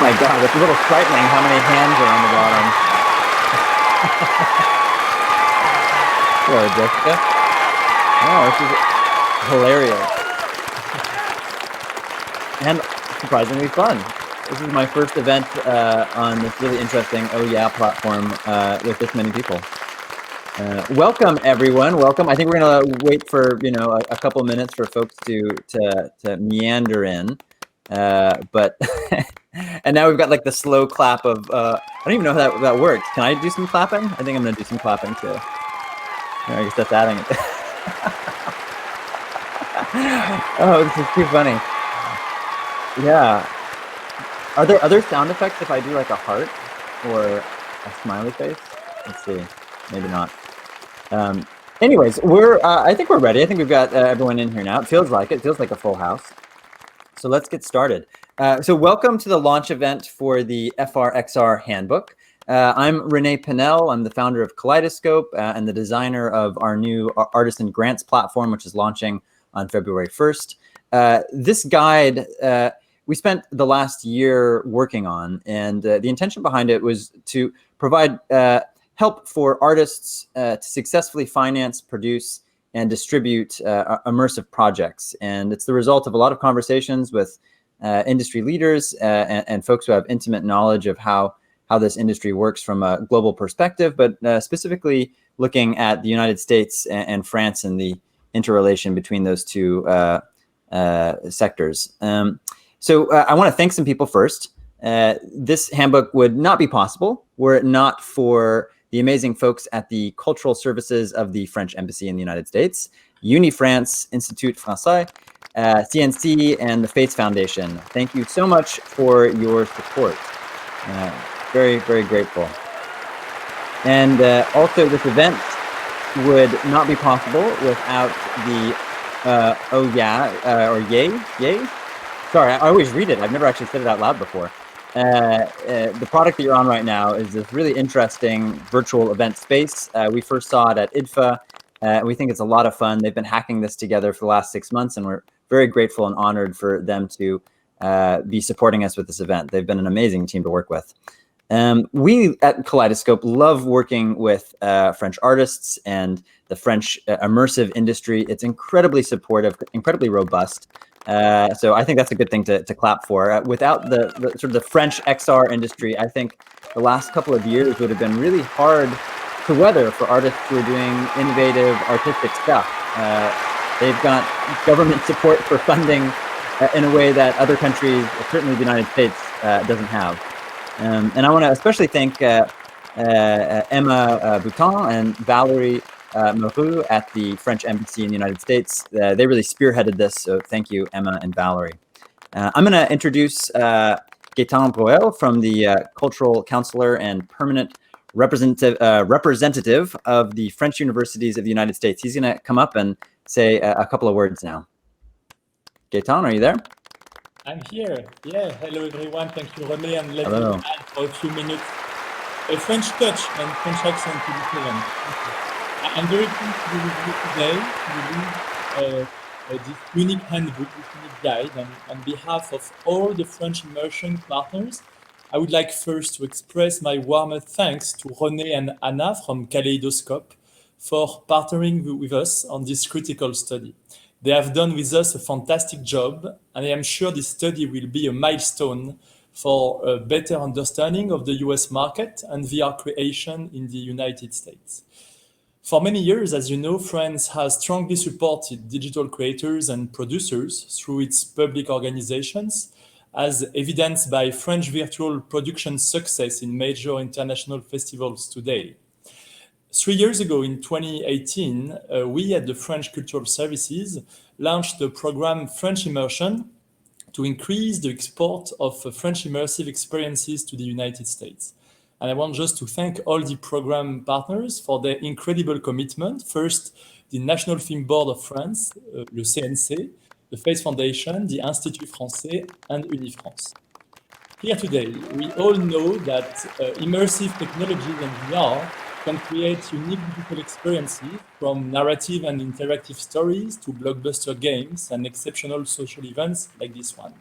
My God, it's a little frightening how many hands are on the bottom. Hello, Jessica. Oh, this is hilarious. And surprisingly fun. This is my first event on this really interesting Oh Yeah platform with this many people. Welcome, everyone. Welcome. I think we're going to wait for a couple minutes for folks to meander in. But and now we've got like the slow clap of I don't even know how that works. Can I do some clapping? I think I'm going to do some clapping too. I guess that's adding it. Oh, this is too funny. Yeah. Are there other sound effects if I do like a heart or a smiley face? Let's see. Maybe not. Anyways, I think we're ready. I think we've got everyone in here now. It feels like a full house. So let's get started. So welcome to the launch event for the FRXR Handbook. I'm Rene Pinel. I'm the founder of Kaleidoscope and the designer of our new Artisan Grants platform, which is launching on February 1st. This guide, we spent the last year working on, and the intention behind it was to provide help for artists to successfully finance, produce, and distribute immersive projects. And it's the result of a lot of conversations with industry leaders and folks who have intimate knowledge of how this industry works from a global perspective, but specifically looking at the United States and France and the interrelation between those two sectors. So I want to thank some people first. This handbook would not be possible were it not for the amazing folks at the Cultural Services of the French Embassy in the United States, Uni-France, Institut Français, CNC, and the Fates Foundation. Thank you so much for your support. Very, very grateful. And also this event would not be possible without the Oh Yeah, or Yay? Sorry, I always read it. I've never actually said it out loud before. The product that you're on right now is this really interesting virtual event space. We first saw it at IDFA. We think it's a lot of fun. They've been hacking this together for the last 6 months, and we're very grateful and honored for them to be supporting us with this event. They've been an amazing team to work with. We at Kaleidoscope love working with French artists and the French immersive industry. It's incredibly supportive, incredibly robust. So I think that's a good thing to clap for. Without the sort of the French XR industry, I think the last couple of years would have been really hard to weather for artists who are doing innovative artistic stuff. They've got government support for funding in a way that other countries, certainly the United States, doesn't have. And I want to especially thank Emma Bouton and Valerie Moreau at the French Embassy in the United States. They really spearheaded this, so thank you, Emma and Valerie. I'm going to introduce Gaëtan Broel from the Cultural Counselor and Permanent Representative of the French Universities of the United States. He's going to come up and say a couple of words now. Gaëtan, are you there? I'm here. Yeah, hello everyone. Thank you, Rene, and let me add for a few minutes a French touch and French accent to this event. I'm very pleased to be with you today to release this unique handbook, this unique guide. And on behalf of all the French immersion partners, I would like first to express my warmest thanks to Rene and Anna from Kaleidoscope for partnering with us on this critical study. They have done with us a fantastic job, and I am sure this study will be a milestone for a better understanding of the US market and VR creation in the United States. For many years, as you know, France has strongly supported digital creators and producers through its public organizations, as evidenced by French virtual production success in major international festivals today. 3 years ago, in 2018, we at the French Cultural Services launched the program French Immersion to increase the export of French immersive experiences to the United States. And I want just to thank all the program partners for their incredible commitment. First, the National Film Board of France, le CNC, the Fates Foundation, the Institut Français, and Uni-France. Here today, we all know that immersive technologies and VR can create unique digital experiences, from narrative and interactive stories to blockbuster games and exceptional social events like this one.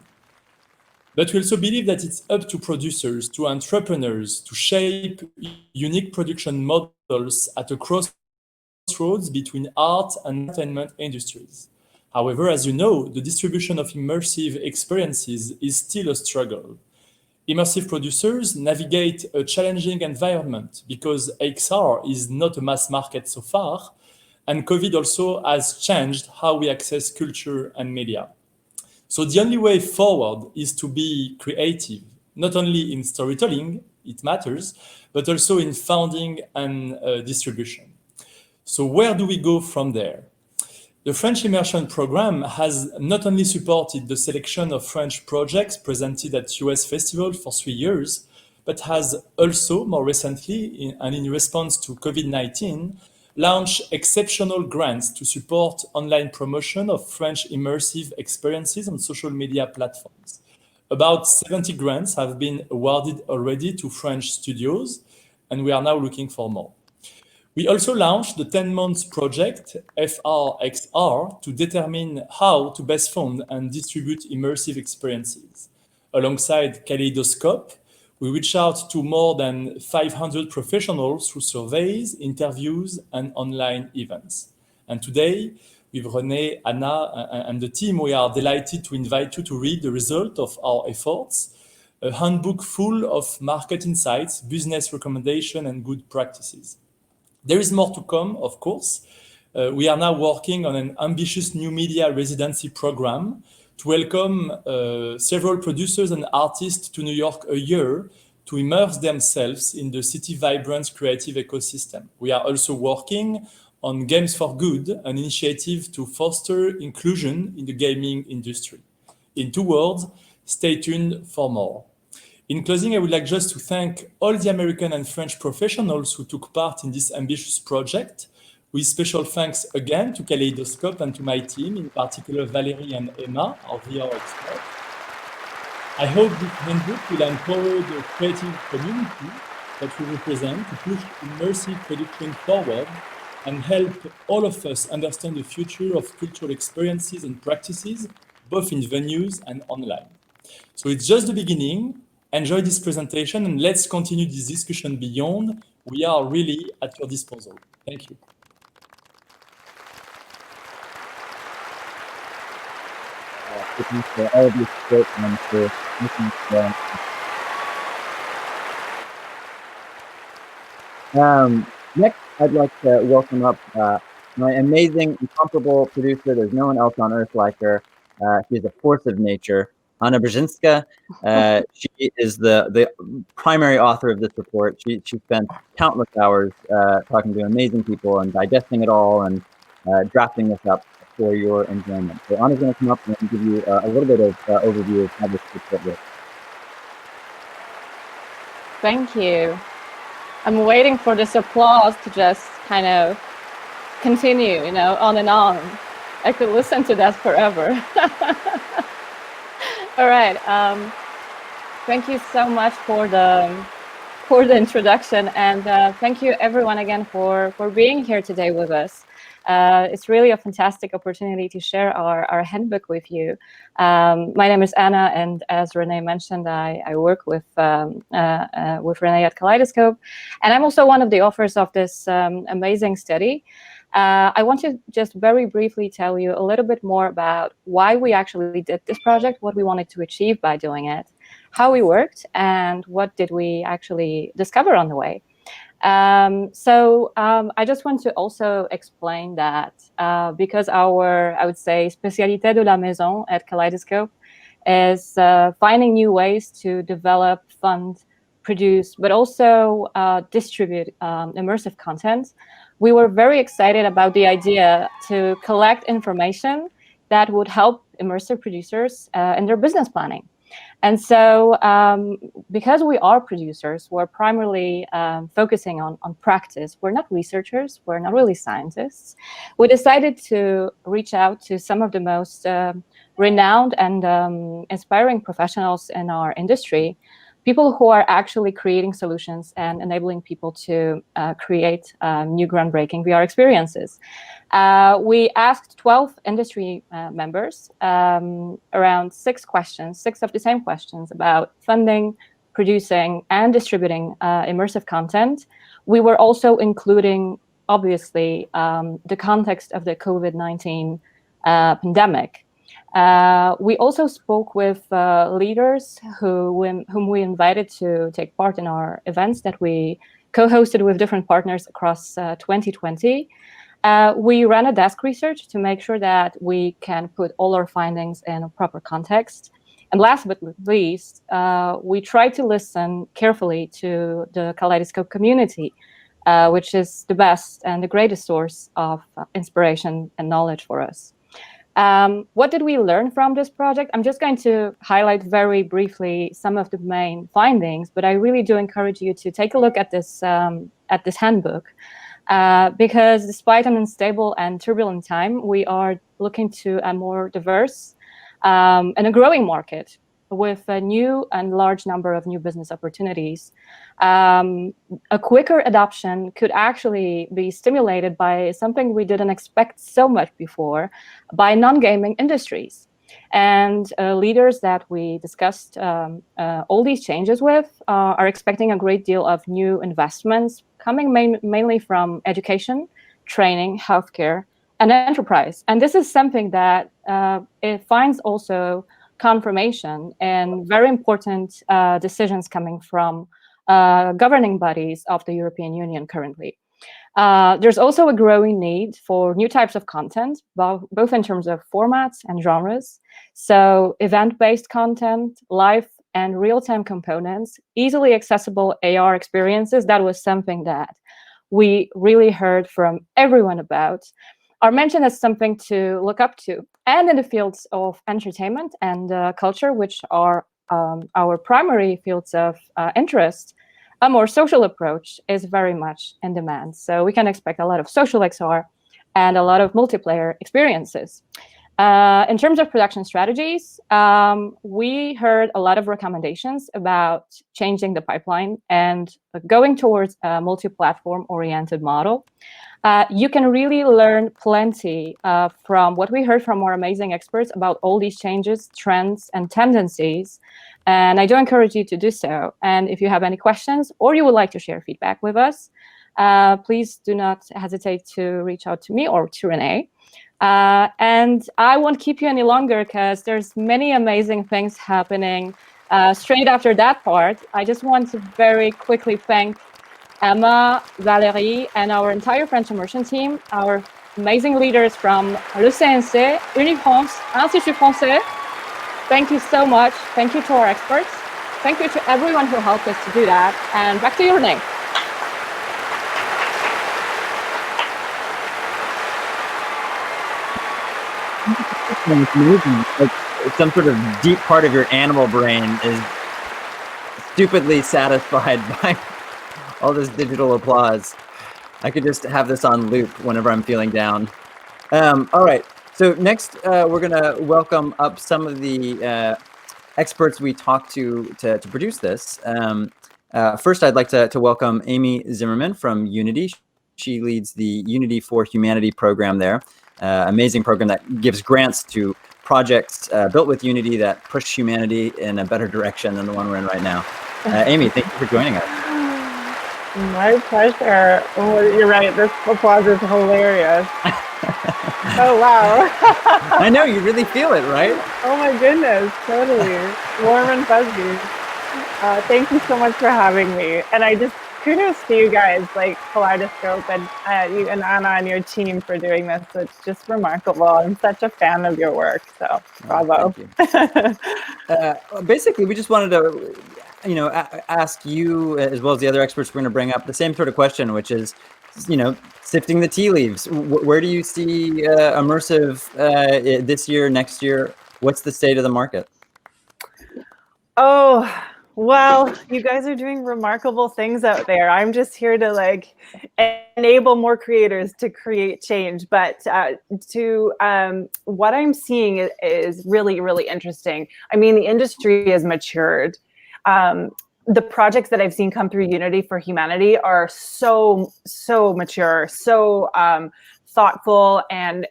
But we also believe that it's up to producers, to entrepreneurs, to shape unique production models at a crossroads between art and entertainment industries. However, as you know, the distribution of immersive experiences is still a struggle. Immersive producers navigate a challenging environment because XR is not a mass market so far, and COVID also has changed how we access culture and media. So the only way forward is to be creative, not only in storytelling, it matters, but also in funding and distribution. So where do we go from there? The French Immersion program has not only supported the selection of French projects presented at US Festival for 3 years, but has also, more recently, and in response to COVID-19, launched exceptional grants to support online promotion of French immersive experiences on social media platforms. About 70 grants have been awarded already to French studios, and we are now looking for more. We also launched the 10-month project FRXR to determine how to best fund and distribute immersive experiences. Alongside Kaleidoscope, we reach out to more than 500 professionals through surveys, interviews, and online events. And today, with René, Anna, and the team, we are delighted to invite you to read the result of our efforts, a handbook full of market insights, business recommendations, and good practices. There is more to come, of course. We are now working on an ambitious new media residency program to welcome several producers and artists to New York a year to immerse themselves in the city vibrant creative ecosystem. We are also working on Games for Good, an initiative to foster inclusion in the gaming industry. In 2 words, stay tuned for more. In closing, I would like just to thank all the American and French professionals who took part in this ambitious project, with special thanks again to Kaleidoscope and to my team, in particular Valérie and Emma, our VR experts. I hope this handbook will empower the creative community that we represent to push immersive production forward and help all of us understand the future of cultural experiences and practices, both in venues and online. So it's just the beginning. Enjoy this presentation and let's continue this discussion beyond. We are really at your disposal. Thank you. Looking for all of your support and for listening to next, I'd like to welcome up my amazing, incomparable producer. There's no one else on earth like her. She's a force of nature. Anna Brzezinska. She is the primary author of this report. She spent countless hours talking to amazing people and digesting it all and drafting this up for your enjoyment. So Anna's going to come up and give you a little bit of overview of how this report works. Thank you. I'm waiting for this applause to just kind of continue, you know, on and on. I could listen to that forever. All right. Thank you so much for the introduction, and thank you everyone again for being here today with us. It's really a fantastic opportunity to share our handbook with you. My name is Anna, and as René mentioned, I work with René at Kaleidoscope, and I'm also one of the authors of this amazing study. I want to just very briefly tell you a little bit more about why we actually did this project, what we wanted to achieve by doing it, how we worked, and what did we actually discover on the way. I just want to also explain that because our, I would say, spécialité de la maison at Kaleidoscope is finding new ways to develop, fund, produce, but also distribute immersive content. We were very excited about the idea to collect information that would help immersive producers in their business planning. And so because we are producers, we're primarily focusing on practice. We're not researchers. We're not really scientists. We decided to reach out to some of the most renowned and inspiring professionals in our industry people who are actually creating solutions and enabling people to create new groundbreaking VR experiences. We asked 12 industry members around 6 of the same questions about funding, producing, and distributing immersive content. We were also including, obviously, the context of the COVID-19 pandemic. We also spoke with leaders whom we invited to take part in our events that we co-hosted with different partners across 2020. We ran a desk research to make sure that we can put all our findings in a proper context. And last but not least, we tried to listen carefully to the Kaleidoscope community, which is the best and the greatest source of inspiration and knowledge for us. What did we learn from this project? I'm just going to highlight very briefly some of the main findings, but I really do encourage you to take a look at this handbook, because despite an unstable and turbulent time, we are looking to a more diverse and a growing market with a new and large number of new business opportunities. A quicker adoption could actually be stimulated by something we didn't expect so much before, by non-gaming industries. And leaders that we discussed all these changes with are expecting a great deal of new investments coming mainly from education, training, healthcare, and enterprise. And this is something that it finds also confirmation and very important decisions coming from governing bodies of the European Union currently. There's also a growing need for new types of content, both in terms of formats and genres. So event-based content, live and real-time components, easily accessible AR experiences, that was something that we really heard from everyone about, are mentioned as something to look up to. And in the fields of entertainment and culture, which are our primary fields of interest, a more social approach is very much in demand. So we can expect a lot of social XR and a lot of multiplayer experiences. In terms of production strategies, we heard a lot of recommendations about changing the pipeline and going towards a multi-platform oriented model. You can really learn plenty from what we heard from our amazing experts about all these changes, trends, and tendencies. And I do encourage you to do so. And if you have any questions or you would like to share feedback with us, please do not hesitate to reach out to me or to Renee. And I won't keep you any longer because there's many amazing things happening straight after that part. I just want to very quickly thank Emma, Valérie, and our entire French immersion team, our amazing leaders from le CNC, Unifrance, Institut Français. Thank you so much. Thank you to our experts. Thank you to everyone who helped us to do that. And back to you, Renee. Like some sort of deep part of your animal brain is stupidly satisfied by all this digital applause. I could just have this on loop whenever I'm feeling down. All right. So next, we're going to welcome up some of the experts we talked to produce this. First, I'd like to welcome Amy Zimmerman from Unity. She leads the Unity for Humanity program there. Amazing program that gives grants to projects built with Unity that push humanity in a better direction than the one we're in right now. Amy, thank you for joining us. My pleasure. Oh, you're right. This applause is hilarious. Oh, wow. I know, you really feel it, right? Oh, my goodness. Totally. Warm and fuzzy. Thank you so much for having me. And I just kudos to you guys, like Kaleidoscope and you and Anna and your team for doing this. It's just remarkable. I'm such a fan of your work. So bravo. Basically, we just wanted to ask you, as well as the other experts we're going to bring up, the same sort of question, which is, sifting the tea leaves. Where do you see Immersive this year, next year? What's the state of the market? Oh, well, you guys are doing remarkable things out there. I'm just here to enable more creators to create change. But what I'm seeing is really, really interesting. I mean, the industry has matured. the projects that I've seen come through Unity for Humanity are so mature, so thoughtful, and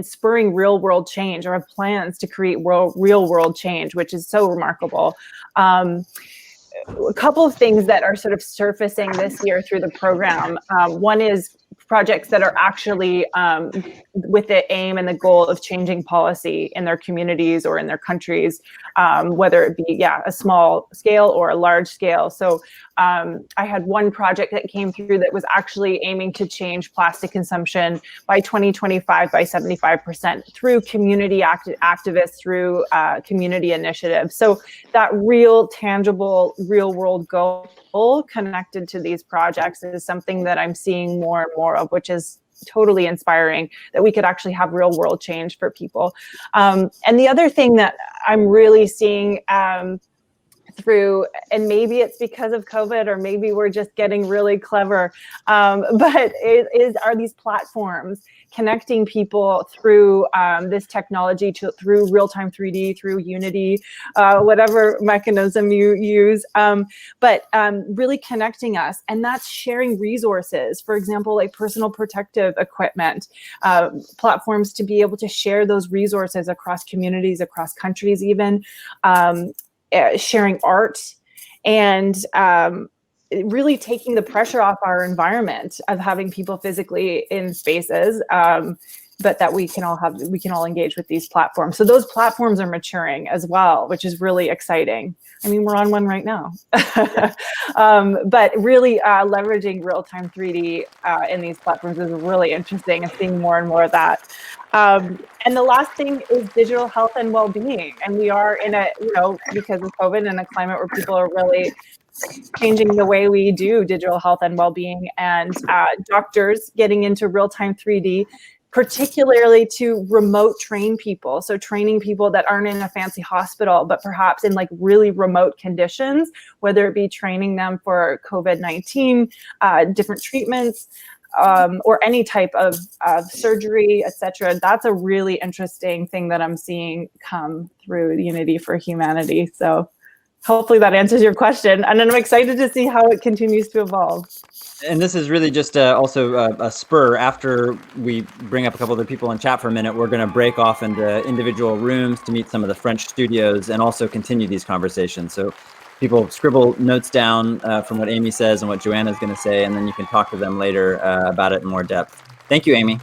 spurring real world change, or have plans to create real world change, which is so remarkable. A couple of things that are sort of surfacing this year through the program. One is projects that are actually with the aim and the goal of changing policy in their communities or in their countries, whether it be a small scale or a large scale. So I had one project that came through that was actually aiming to change plastic consumption by 2025 by 75% through community activists, through community initiatives. So that real, tangible, real world goal connected to these projects is something that I'm seeing more and more of, which is totally inspiring, that we could actually have real world change for people. And the other thing that I'm really seeing through, and maybe it's because of COVID, or maybe we're just getting really clever, but are these platforms connecting people through this technology, through real-time 3D, through Unity, whatever mechanism you use, but really connecting us. And that's sharing resources, for example, like personal protective equipment, platforms to be able to share those resources across communities, across countries even, sharing art, and really taking the pressure off our environment of having people physically in spaces, but that we can all engage with these platforms. So those platforms are maturing as well, which is really exciting. I mean, we're on one right now, but really leveraging real-time 3D in these platforms is really interesting, and seeing more and more of that. And the last thing is digital health and well-being. And we are in a, because of COVID, in a climate where people are really changing the way we do digital health and well-being, and doctors getting into real-time 3D, particularly to remote train people. So training people that aren't in a fancy hospital, but perhaps in like really remote conditions, whether it be training them for COVID-19, different treatments, or any type of surgery, etc. That's a really interesting thing that I'm seeing come through Unity for Humanity. So hopefully that answers your question. And then I'm excited to see how it continues to evolve. And this is really just also a spur. After we bring up a couple other people in chat for a minute, we're going to break off into individual rooms to meet some of the French studios and also continue these conversations. So people scribble notes down from what Amy says and what Joanna's going to say, and then you can talk to them later about it in more depth. Thank you, Amy.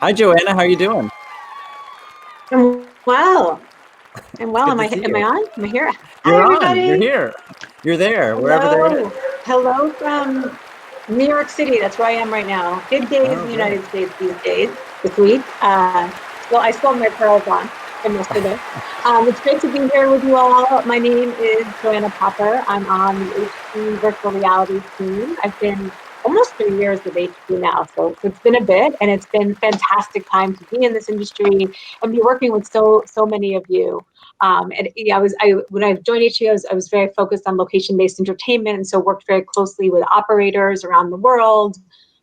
Hi, Joanna. How are you doing? I'm well. Am I on? Am I here? You're Hi, everybody. on. You're here. You're there. Hello. Wherever there is. Hello from New York City. That's where I am right now. Big days in the United States these days, this week. Well, I still have my pearls on from yesterday. It's great to be here with you all. My name is Joanna Popper. I'm on the HP virtual reality team. I've been almost 3 years with HP now, so it's been a bit, and it's been fantastic time to be in this industry and be working with so many of you. And yeah, when I joined HP, I was very focused on location-based entertainment, and so worked very closely with operators around the world,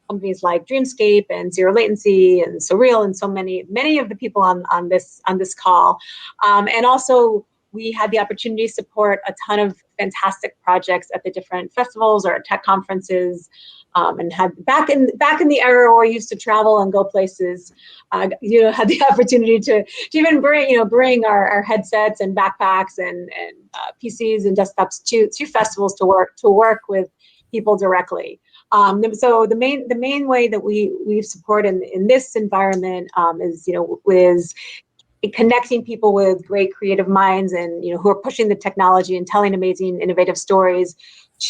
companies like Dreamscape and Zero Latency and Surreal, and so many of the people on this call. And also, we had the opportunity to support a ton of fantastic projects at the different festivals or tech conferences, and had back in the era where we used to travel and go places, had the opportunity to even bring our headsets and backpacks and PCs and desktops to festivals to work with people directly. So the main way that we support in this environment is connecting people with great creative minds and who are pushing the technology and telling amazing, innovative stories.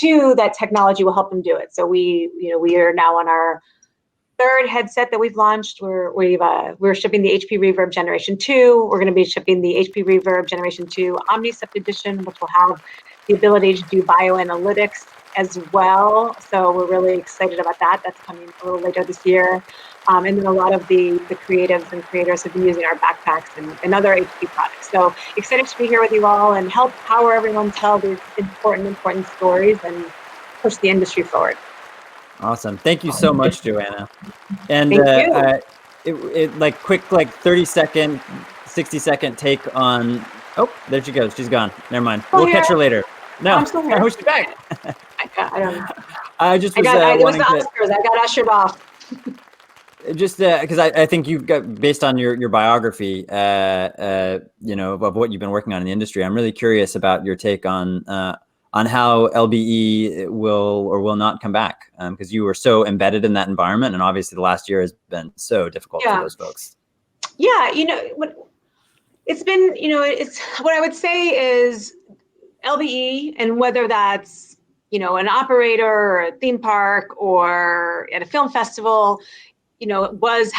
That technology will help them do it. So we are now on our third headset that we've launched. We're shipping the HP Reverb Generation 2. We're going to be shipping the HP Reverb Generation 2 Omnicept Edition, which will have the ability to do bioanalytics as well. So we're really excited about that. That's coming a little later this year. And then a lot of the creatives and creators have been using our backpacks and other HP products. So excited to be here with you all and help power everyone tell these important stories and push the industry forward. Awesome. Thank you so much, Joanna. And Thank you. quick 30-second, 60-second take on Oh, there she goes. She's gone. Never mind. Oh, We'll catch her yeah. later. No, I'm still here. oh, she's back. I don't know. I just was It was wanting the to Oscars. I got ushered off. just because I think you've got, based on your biography, you know, of what you've been working on in the industry. I'm really curious about your take on how LBE will or will not come back, because you were so embedded in that environment, and obviously the last year has been so difficult for those folks. Yeah, you know, it's been, you know, it's what I would say is LBE, and whether that's, you know, an operator or a theme park or at a film festival, you know, was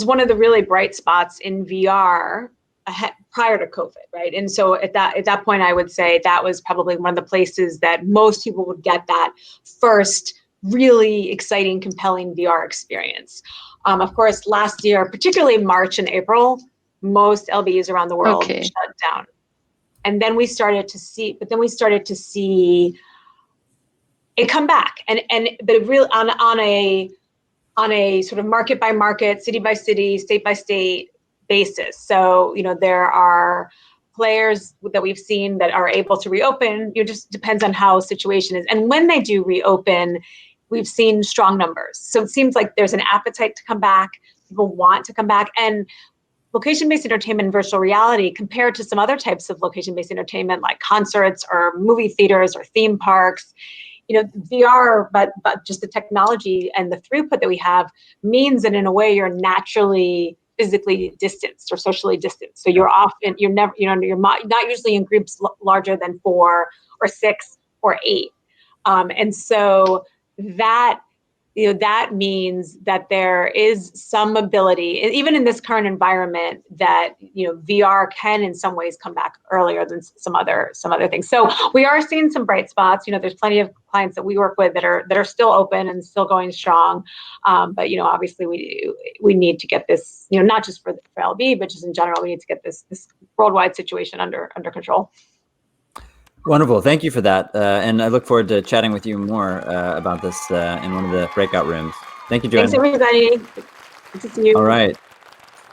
one of the really bright spots in VR prior to COVID, right? And so at that point, I would say that was probably one of the places that most people would get that first really exciting, compelling VR experience. Of course, last year, particularly March and April, most LBEs around the world shut down. And then we started to see, it come back, but it really on a sort of market by market, city by city, state by state basis. So, you know, there are players that we've seen that are able to reopen. It just depends on how situation is. And when they do reopen, we've seen strong numbers. So it seems like there's an appetite to come back. People want to come back. And location-based entertainment and virtual reality, compared to some other types of location-based entertainment like concerts or movie theaters or theme parks, you know, VR, but just the technology and the throughput that we have means that in a way you're naturally physically distanced or socially distanced. So you're often, you're never, you know, you're not usually in groups larger than 4 or 6 or 8. And so that, you know, that means that there is some ability, even in this current environment, that, you know, VR can in some ways come back earlier than some other things. So we are seeing some bright spots. You know, there's plenty of clients that we work with that are still open and still going strong. But, you know, obviously we need to get this, you know, not just for LB, but just in general, we need to get this worldwide situation under control. Wonderful. Thank you for that. And I look forward to chatting with you more about this in one of the breakout rooms. Thank you, Joanne. Thanks, everybody. Good to see you. All right.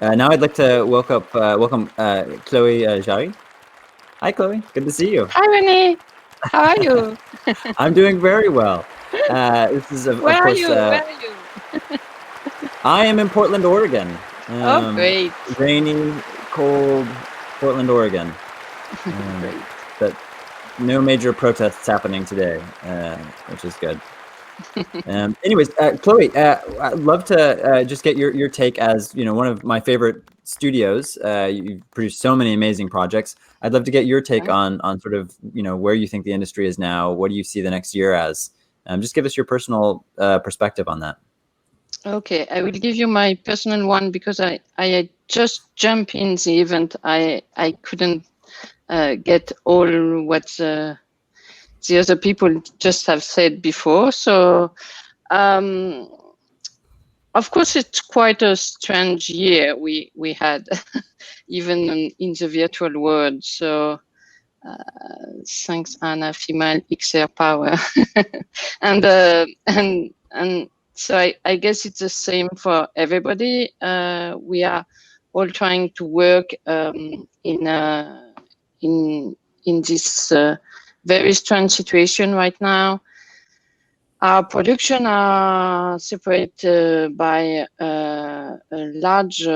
Now I'd like to welcome Chloe Jari. Hi, Chloe. Good to see you. Hi, Renee. How are you? I'm doing very well. This is, of Where course, are you? Where are you? I am in Portland, Oregon. Oh, great. Rainy, cold Portland, Oregon. Great. But no major protests happening today, which is good. Anyways, Chloe, I'd love to just get your take as, you know, one of my favorite studios. You've produced so many amazing projects. I'd love to get your take on sort of, you know, where you think the industry is now. What do you see the next year as? Just give us your personal perspective on that. Okay, I will give you my personal one because I just jumped in the event. I couldn't get all what the other people just have said before. So, of course, it's quite a strange year we had, even in the virtual world. So, thanks, Anna, female XR power, and so I guess it's the same for everybody. We are all trying to work in this very strange situation right now. Our production are separated by large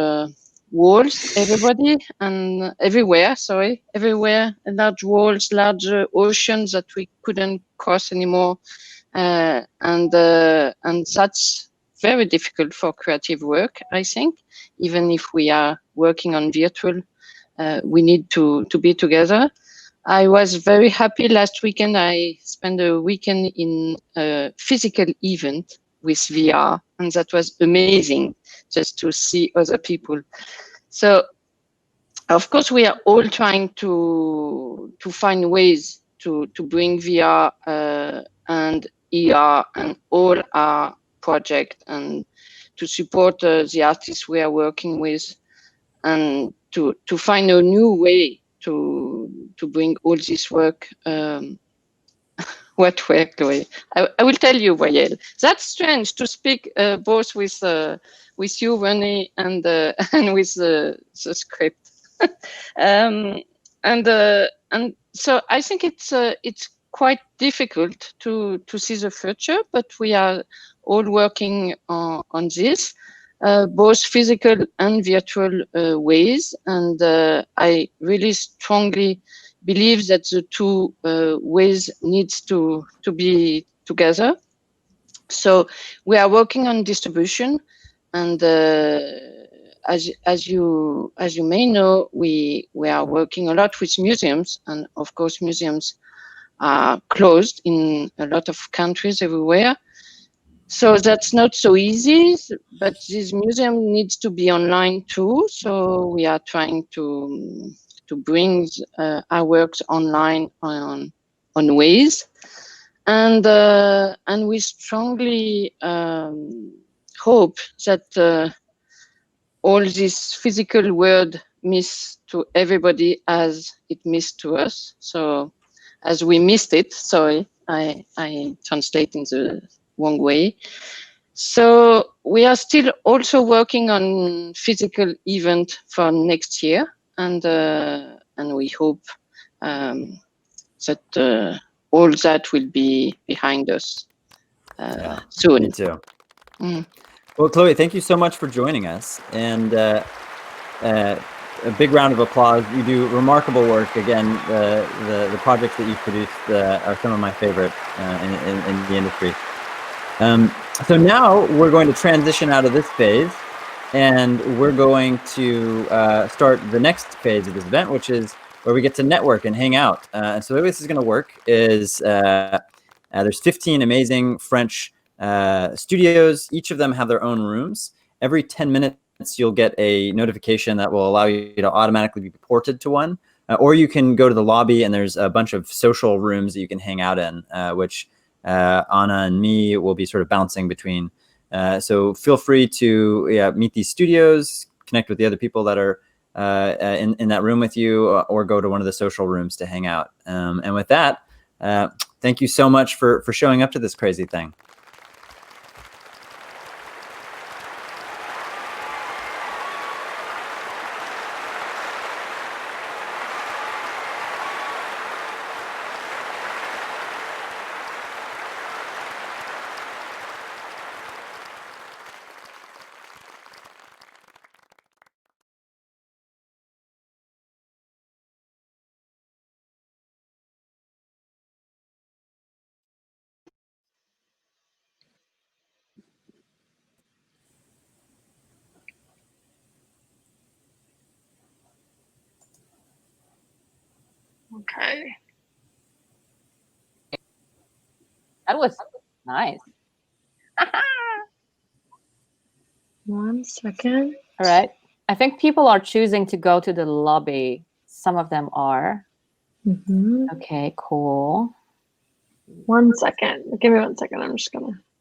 walls, everywhere, large walls, large oceans that we couldn't cross anymore. And that's very difficult for creative work, I think. Even if we are working on virtual, we need to be together. I was very happy last weekend. I spent a weekend in a physical event with VR, and that was amazing just to see other people. So, of course, we are all trying to find ways to bring VR and ER and all our projects and to support the artists we are working with, and to find a new way to bring all this work. What way, Chloe? I will tell you, Voyelle. That's strange to speak both with you, Renee, and with the script. And so I think it's quite difficult to see the future, but we are all working on this, both physical and virtual ways. And I really strongly believe that the two ways needs to be together. So we are working on distribution, and as you may know, we are working a lot with museums, and of course museums are closed in a lot of countries everywhere. So that's not so easy, but this museum needs to be online too. So we are trying to bring our works online on ways. And we strongly hope that all this physical world means to everybody as it missed to us. So as we missed it, sorry, I translate in the wrong way. So we are still also working on physical event for next year, and we hope that all that will be behind us soon. Me too. Mm. Well, Chloe, thank you so much for joining us, and a big round of applause. You do remarkable work. Again, the projects that you've produced are some of my favorite in the industry. So now we're going to transition out of this phase, and we're going to start the next phase of this event, which is where we get to network and hang out. So the way this is going to work is there's 15 amazing French studios. Each of them have their own rooms. Every 10 minutes, you'll get a notification that will allow you to automatically be ported to one. Or you can go to the lobby, and there's a bunch of social rooms that you can hang out in, which Anna and me will be sort of bouncing between. So feel free to meet these studios, connect with the other people that are in that room with you, or go to one of the social rooms to hang out. And with that, thank you so much for showing up to this crazy thing. Okay. That was nice. 1 second. All right. I think people are choosing to go to the lobby. Some of them are. Mm-hmm. Okay, cool. 1 second. Give me 1 second. I'm just gonna.